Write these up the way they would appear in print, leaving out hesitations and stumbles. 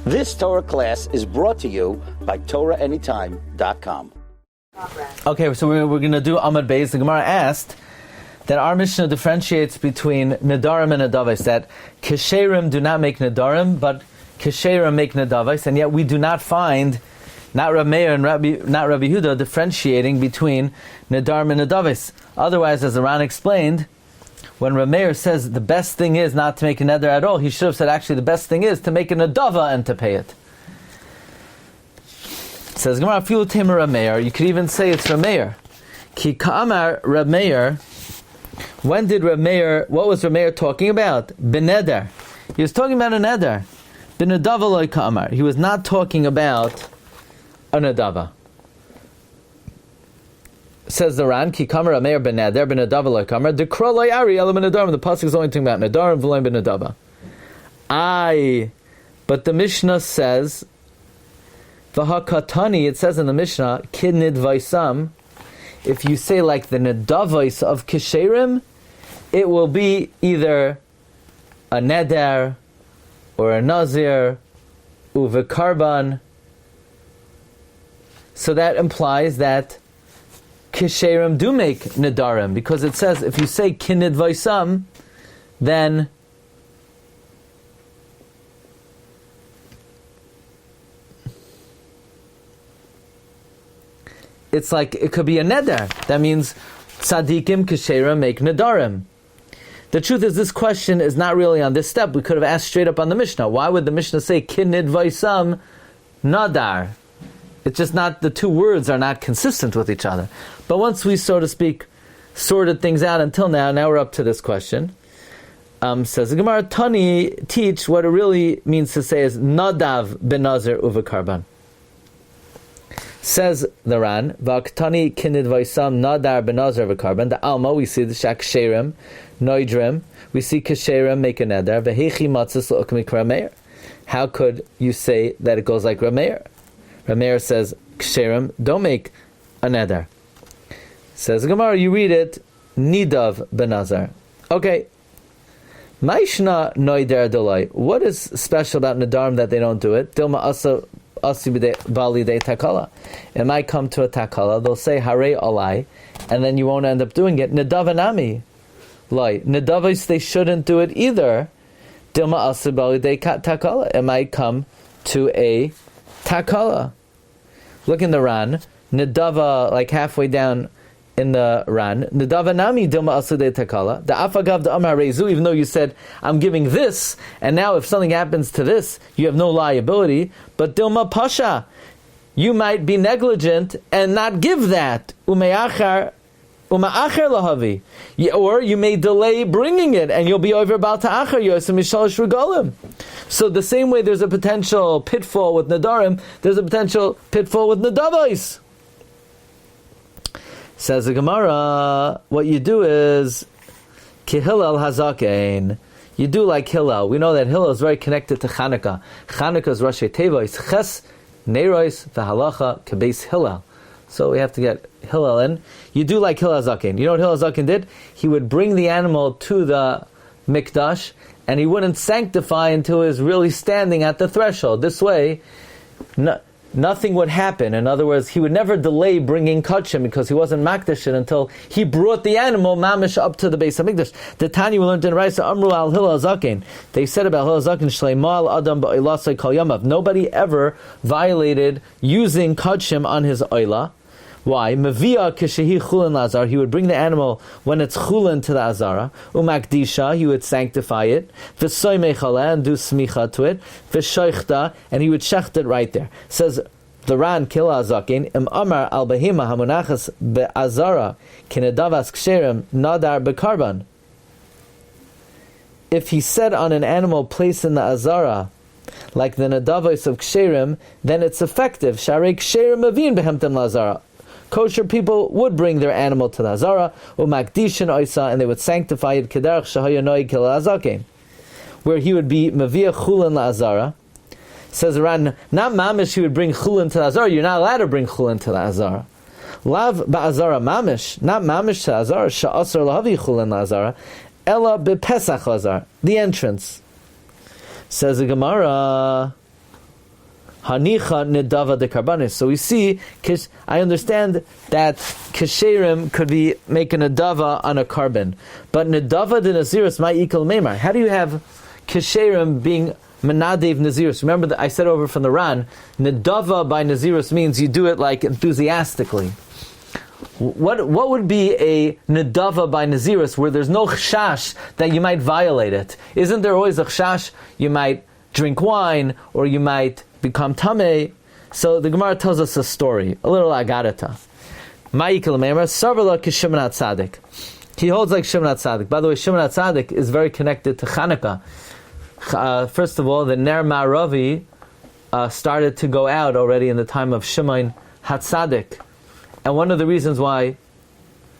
This Torah class is brought to you by TorahAnytime.com. Okay, so we're going to do Amud Beis. The Gemara asked that our Mishnah differentiates between Nedarim and Nedavos, that Kesherim do not make Nedarim, but Kesherim make Nedavos, and yet we do not find, not Rabbi Meir and not Rabbi Yehuda, differentiating between Nedarim and Nedavos. Otherwise, as the Ran explained, when Rabbi Meir says the best thing is not to make a neder at all, he should have said actually the best thing is to make a nedava and to pay it. It says Gemara, Filu Tamer Rabbi Meir. You could even say it's Rabbi Meir. Ki Ka'amar Rabbi Meir. When did Rabbi Meir? What was Rabbi Meir talking about? Beneder. He was talking about a neder. Benedava loy Ka'amar. He was not talking about a nedava. Says the Ran, Ki Kamar Ameir ben Neder ben Nedava loy Kamar, Dekra loy Ari ela ben Nedarim. The pasuk is only talking about Nedarim v'loy ben Nedava. But the Mishnah says, V'hakatani. It says in the Mishnah, Kidnid vaisam. If you say like the Nedavos of Kesherim, it will be either a Neder or a Nazir uvekarban. So that implies that Kesherim do make Nedarim, because it says if you say Kinid Vaisam, then it's like it could be a Neder. That means Tzadikim Kesherim make Nedarim. The truth is, this question is not really on this step. We could have asked straight up on the Mishnah. Why would the Mishnah say Kinid Vaisam Nadar? It's just not, the two words are not consistent with each other. But once we, so to speak, sorted things out until now we're up to this question. Says the Gemara, Tani, teach what it really means to say is Nadav ben Nazir uvekarban. Says the Ran, V'aktani kinid vaisam Nadar ben Nazir uvekarban. The Alma, we see the Shaksherim, Noidrim, we see Kesherim make a neder. V'hechi matzis l'ukmik Rabbi Meir. How could you say that it goes like Rabbi Meir? Rabbi Meir says, Ksherim, don't make a neder. Says the Gemara, you read it, Nidav benazar. Okay. Maishna noider delay. What is special about Nedarim that they don't do it? Dilma asi bali de takala. It might come to a takala, they'll say, Hare alai, and then you won't end up doing it. Nedavanami. Lai. Nedavos, they shouldn't do it either. Dilma asi bali de takala. It might come to a takala. Look in the Ran, Nedava, like halfway down in the Ran, Nedava nami dilma asude takala. The afagav the amar rezu, even though you said, I'm giving this, and now if something happens to this, you have no liability, but dilma pasha, you might be negligent and not give that. Uma'achar lahavi. Or you may delay bringing it, and you'll be over bal ta'achar yosem mishalish regalim. So the same way there's a potential pitfall with Nedarim, there's a potential pitfall with Nedavos. Says the Gemara, what you do is ki Hillel hazakein. You do like Hillel. We know that Hillel is very connected to Chanukah. Chanukah is Rosh Tevois, Ches, Neiros, v'halacha, kebeis Hillel. So we have to get Hillel in. You do like Hillel hazakein. You know what Hillel hazakein did? He would bring the animal to the mikdash, and he wouldn't sanctify until he was really standing at the threshold. This way, nothing would happen. In other words, he would never delay bringing kachim because he wasn't makdash until he brought the animal mamish up to the base of mikdash. The Tanya we learned in Raisa Amru al Hillel Zaken. They said about Hillel Zaken Shleimal Adam ba'Ilasai Kol Yamav. Nobody ever violated using kachim on his oila. Why? Mevia kishehi chulin lazar. He would bring the animal when it's chulin to the azara. Umakdisha. He would sanctify it. V'soy mechala, and do smicha to it. V'shoichta, and he would shecht it right there. Says the Ran Kila Azakin Im Amar al Behima Hamunachas be'azara kinedavas ksherim nadar bekarban. If he said on an animal placed in the azara, like the nedavos of ksherim, then it's effective. Sharei ksherim avin behemtem lazara. Kosher people would bring their animal to the Hazara, umakdishin oisa, and they would sanctify it kederach shahayanoi kil azakein, where he would be mavia chulin la Hazara. Says Ran, not mamish he would bring chulin to the Hazara. You're not allowed to bring chulin to the Hazara. Lav ba'azara mamish, not mamish to Hazara. Sha'asar lahavi chulin la Hazara, ella bepesach Hazara, the entrance. Says the Gemara, Hanicha nedava de karbanis. So we see, I understand that kasherim could be making a nedava on a carbon, but nedava de nazirus my equal memar. How do you have kasherim being menadev nazirus? Remember that I said over from the Ran, nedava by nazirus means you do it like enthusiastically. What would be a nedava by nazirus where there's no chashash that you might violate it? Isn't there always a chashash? You might drink wine, or you might become tameh. So the Gemara tells us a story, a little agarata. Ma'ikal meimar sarvala k'Shimon HaTzadik. He holds like Shimon HaTzadik. By the way, Shimon HaTzadik is very connected to Chanukah. First of all, the Ner Ma'aravi started to go out already in the time of Shimon HaTzadik. And one of the reasons why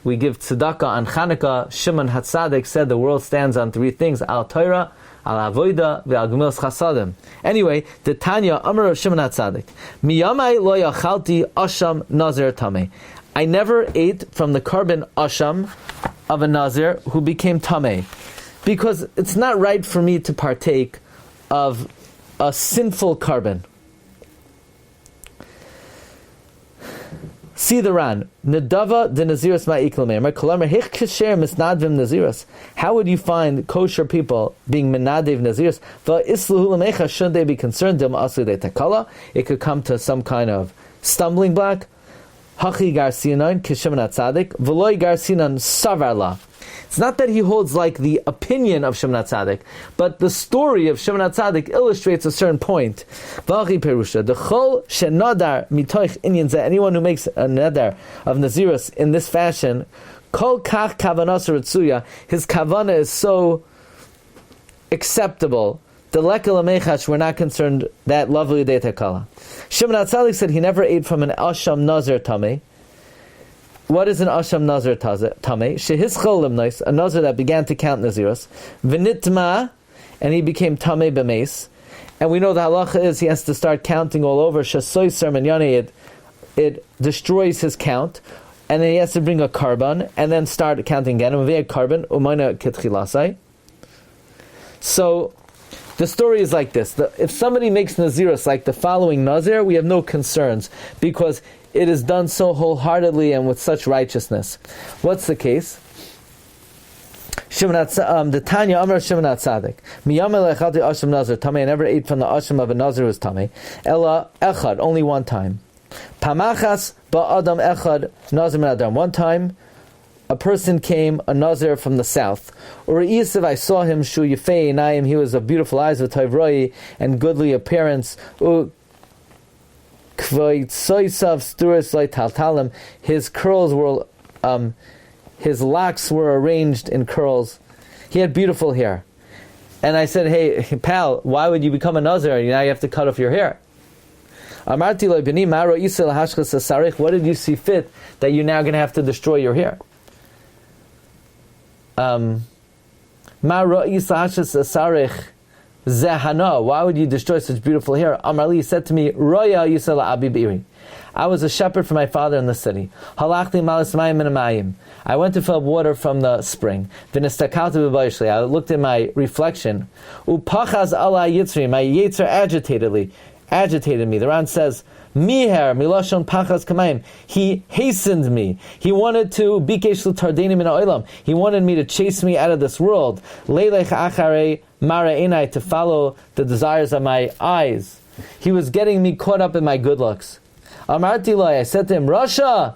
we give tzedakah on Chanukah, Shimon HaTzadik said the world stands on three things: al Torah, al avoda, ve'al gemilas chasadim. Anyway, the Tanya Amar of Shimon HaTzadik, miyamai lo yachalti asham nazir tameh. I never ate from the carbon asham of a nazir who became tameh, because it's not right for me to partake of a sinful carbon. See the Ran. Nedava de Naziris ma'ikl me'amar. Kolamer hich kasher misnadvim Naziris. How would you find kosher people being menadev Naziris? Va'isluhu l'mecha, shouldn't they be concerned? Dil ma'asli de takala. It could come to some kind of stumbling block. Hachi garsinan k'Shimon HaTzadik. V'loi garsinan savarla. It's not that he holds like the opinion of Shimon HaTzadik, but the story of Shimon HaTzadik illustrates a certain point. V'achi perusha, the chol shenadar mitoich inyan zeh, anyone who makes a nedar of Nazirus in this fashion, kol kach kavanas retzuya, his kavana is so acceptable. The lekel amechash, we're not concerned that lovely day takala. Shimon HaTzadik said he never ate from an asham nazir tameh. What is an asham nazir tameh? Shehis cholim nois, a nazir that began to count naziros. V'nitma, and he became tameh b'meis. And we know the halacha is he has to start counting all over. Shasoy sermon it destroys his count, and then he has to bring a carbon and then start counting again. And we have carbon umayna ketchilasai. So the story is like this: if somebody makes naziros like the following nazir, we have no concerns because it is done so wholeheartedly and with such righteousness. What's the case? The Tanya Amar Shimon HaTzadik. Miyamel echalti asham nazir tamei. I never ate from the asham of a nazir who was tamei. Ella echad, only one time. Pamachas ba'adam echad nazir min adam. One time, a person came, a nazir from the south. Or Isiv, I saw him, shu yifei einayim. He was of beautiful eyes, with toiv and goodly appearance. His curls were, his locks were arranged in curls. He had beautiful hair. And I said, hey, pal, why would you become a nazir? Now you have to cut off your hair. What did you see fit that you're now going to have to destroy your hair? Zehana, why would you destroy such beautiful hair? Amarli said to me, Roya Yisala Abi Biri. I was a shepherd for my father in the city. Halachli malis mayim min mayim. I went to fill up water from the spring. V'nistakaltu b'bayishli. I looked at my reflection. Upachaz ala yitzri. My yitzer agitated me. The Ran says, Miher milashon pachas kamayim. He hastened me. He wanted to bikesh l'tardeni min ha'olam. He wanted me to chase me out of this world. Leilech acharei mara einai, to follow the desires of my eyes. He was getting me caught up in my good looks. Amarti lo, I said to him, Rasha,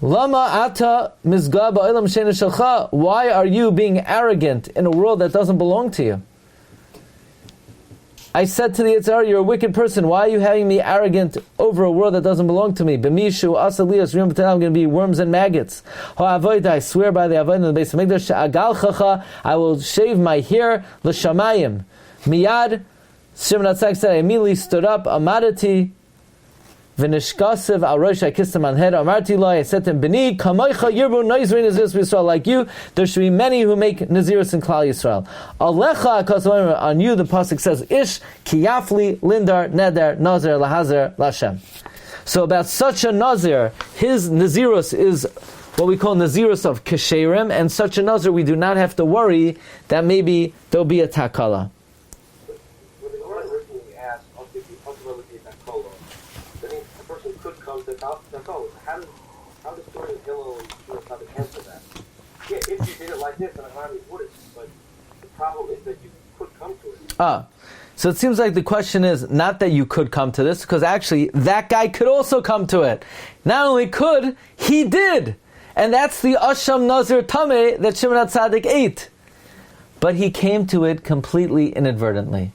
lama ata mizga ba'olam she'ena shelcha. Why are you being arrogant in a world that doesn't belong to you? I said to the Yitzhar, you're a wicked person. Why are you having me arrogant over a world that doesn't belong to me? B'mishu asalias I'm going to be worms and maggots. I swear by the avodah in the base of Mikdash, agal chacha, I will shave my hair l'shamayim. Miyad, Shimon HaTzadik said, I immediately stood up, amadati, v'nishkasiv al rosh, I kissed him on the head. Amarti lo, I said to him, B'ni kamoicha yirbu noizri naziris b'Yisrael. Like you, there should be many who make naziris in Klal Yisrael. Alecha akasav, on you the pasuk says, Ish kiyafli lindar neder nazir lahazer lashem. So about such a nazir, his nazirus is what we call nazirus of kesherim, and such a nazir we do not have to worry that maybe there'll be a takala. ultimately be that kolo. I mean, a person could come to Daf Hashavua. How does the story of Hillel and Shiur answer that? Yeah, if you did it like this, then I wouldn't. But the problem is that you could come to it. So it seems like the question is not that you could come to this, because actually that guy could also come to it. Not only could, he did. And that's the Asham Nazir Tameh that Shimon HaTzadik ate. But he came to it completely inadvertently.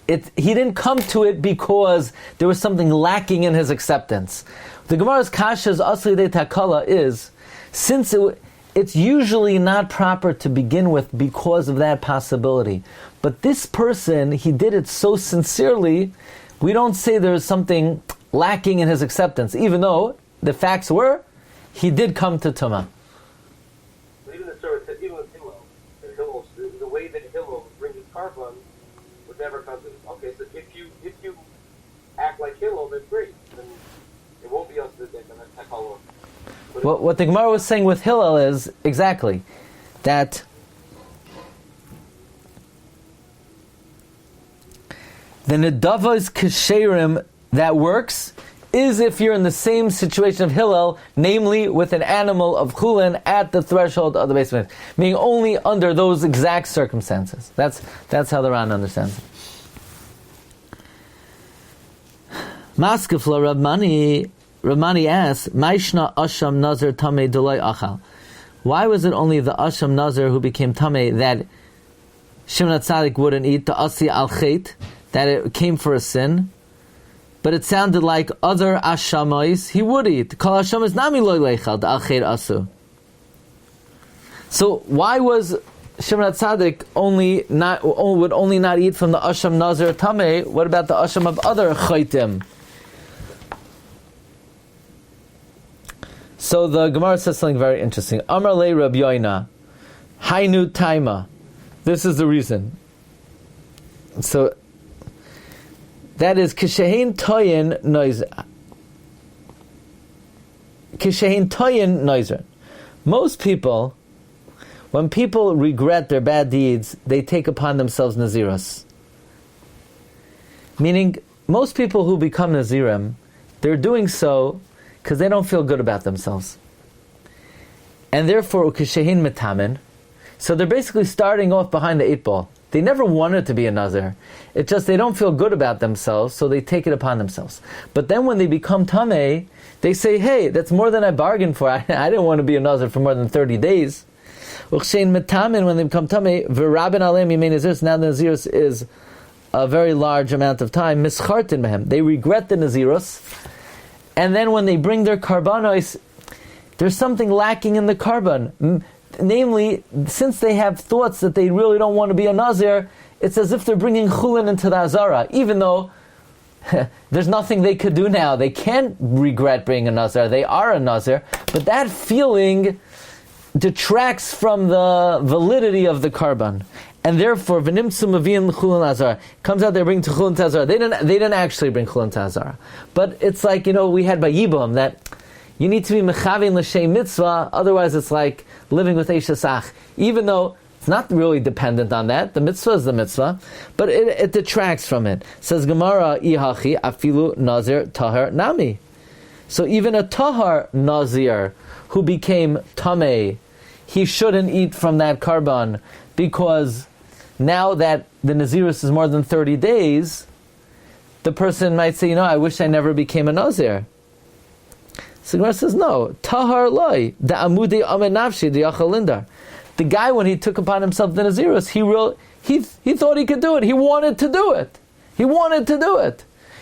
He didn't come to it because there was something lacking in his acceptance. The Gemara's Kasha's Asli De Takala is, since it's usually not proper to begin with because of that possibility. But this person, he did it so sincerely, we don't say there's something lacking in his acceptance, even though the facts were, he did come to Tumah. Even with Hillel, the way that Hillel brings his carbon would never come to this. Okay, so if you act like Hillel, then great. Then it won't be us that Takala. What the Gemara was saying with Hillel is exactly that the Nedavos Kesherim that works is if you're in the same situation of Hillel, namely with an animal of Chulin at the threshold of the basement, meaning only under those exact circumstances. That's how the Ran understands it. Maskefla Ramani asks, Maishna Asham Nazir Tameh Delay Achal. Why was it only the Asham Nazir who became Tameh that Shimon HaTzadik wouldn't eat, the Asi Al Chet, that it came for a sin? But it sounded like other Ashamais he would eat. Kol Hashamas Nami Loy Leichal, the Al Chet Asu. So why was Shimon HaTzadik would only not eat from the Asham Nazir Tameh? What about the Asham of other Chaitim? So the Gemara says something very interesting. Amar le Rabbi Yoina, Hainu Taima. This is the reason. So that is Kishehin Toyin Noizer. Kishehin Toyin Noizer. Most people, when people regret their bad deeds, they take upon themselves Naziros. Meaning, most people who become Nazirim, they're doing so because they don't feel good about themselves. And therefore, ukeshehin metamin. So they're basically starting off behind the 8 ball. They never wanted to be a Nazir. It's just they don't feel good about themselves, so they take it upon themselves. But then when they become Tameh, they say, hey, that's more than I bargained for. I didn't want to be a Nazir for more than 30 days. Ukeshehin metamin, when they become Tameh, v'rabin alem yimei Naziris, now the Naziris is a very large amount of time, mischartin behem. They regret the Naziros. And then when they bring their karbanos, there's something lacking in the karban. Namely, since they have thoughts that they really don't want to be a Nazir, it's as if they're bringing chulin into the Azara, even though there's nothing they could do now. They can't regret being a Nazir. They are a Nazir. But that feeling detracts from the validity of the karban. And therefore, v'nimtzu maviin l'chulin azara. Comes out they bring to chulin azara. They didn't actually bring chulin azara. But it's like, we had by Yibam that you need to be mechavin l'shem mitzvah, otherwise it's like living with Eishasach. Even though it's not really dependent on that, the mitzvah is the mitzvah, but it detracts from it. Says Gemara, ihachi afilu nazir tahar nami. So even a tahar nazir who became tameh, he shouldn't eat from that karban, because now that the Nazirus is more than 30 days, the person might say, I wish I never became a Nazir. So Gemara says, no. Tahar loy, the amudei amenavshi, the yachalindar. The guy, when he took upon himself the Nazirus, he thought he could do it. He wanted to do it.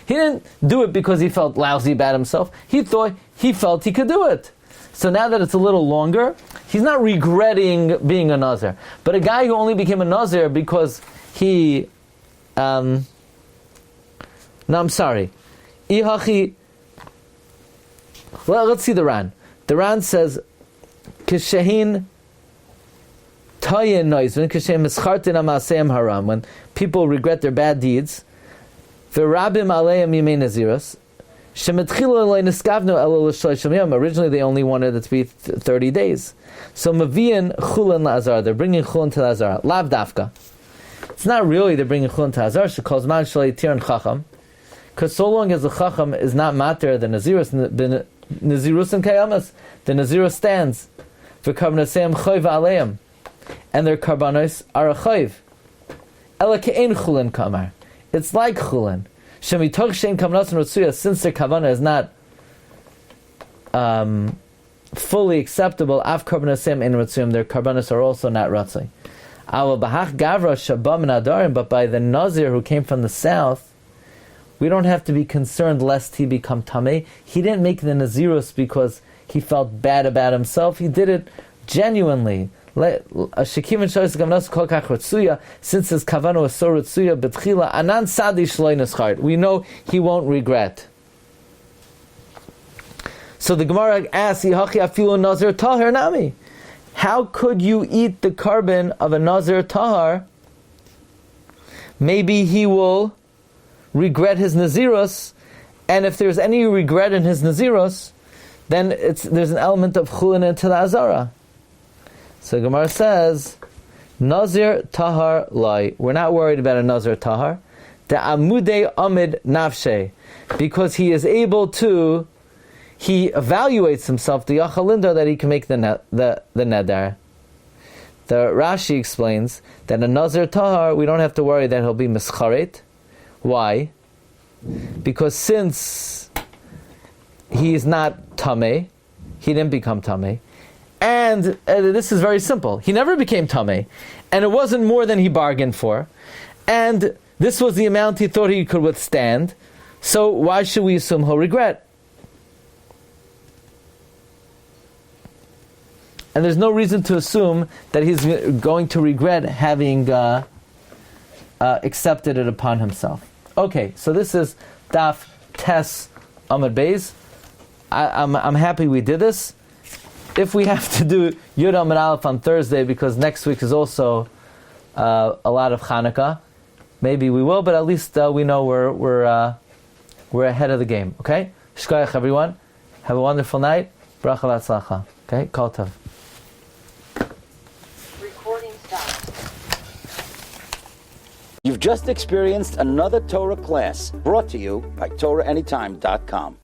He didn't do it because he felt lousy about himself. He felt he could do it. So now that it's a little longer, he's not regretting being a Nazir. But a guy who only became a Nazir because he... I'm sorry. Ihachi... Well, let's see the Ran. The Ran says, Kishehin Tayin Noizvin, Kishehin Mischartin Amaseim Haram, when people regret their bad deeds, V'rabim Aleim Yimei Naziros, originally they only wanted it to be 30 days. So Mavian Chulin Lazar, they're bringing Chulin to Lazar. Lav Dafka. It's not really they're bringing Chulin to Lazar. She calls Man Shalei Tiran Chacham. Because so long as the Chacham is not mater, the Nazirus, the Nazirus and Kayamas, the Nazirus stands. V'karbanosayim choiv aleim. And their karbanos are a choiv. Ela ke'en chulin kamar. It's like chulin. Shemitoch shein kavanos and rotzuya, since their kavana is not fully acceptable, av karbanosayim and rotzuyim, their karbanos are also not ratzai. Aval bahach gavra shabam nadarim, but by the Nazir who came from the south, we don't have to be concerned lest he become tameh. He didn't make the Nazirus because he felt bad about himself. He did it genuinely. Since his kavana was so retsuya betchila, anan sadi shloi neschart. We know he won't regret. So the Gemara asks, "Yihachi afilu nazir tahar nami." How could you eat the carbon of a nazir tahar? Maybe he will regret his nazirus, and if there's any regret in his nazirus, then there's an element of chulin into the azara. So Gemara says, Nazir tahar lai. We're not worried about a Nazir tahar. The amudei amid nafshe, because he is able to. He evaluates himself, the yachalinda, that he can make the nedar. The Rashi explains that a Nazir tahar, we don't have to worry that he'll be mischaret. Why? Because since he is not tameh, he didn't become tameh, and this is very simple. He never became tameh, and it wasn't more than he bargained for, and this was the amount he thought he could withstand. So why should we assume he'll regret? And there's no reason to assume that he's going to regret having accepted it upon himself. Okay, so this is Daf Tes Amud Beis. I'm happy we did this. If we have to do Yud Amud Aleph on Thursday, because next week is also a lot of Chanukah, maybe we will, but at least we know we're ahead of the game. Okay, Shkoyach everyone. Have a wonderful night. Bracha v'atzlacha. Okay, Kol Tov. You've just experienced another Torah class brought to you by TorahAnytime.com.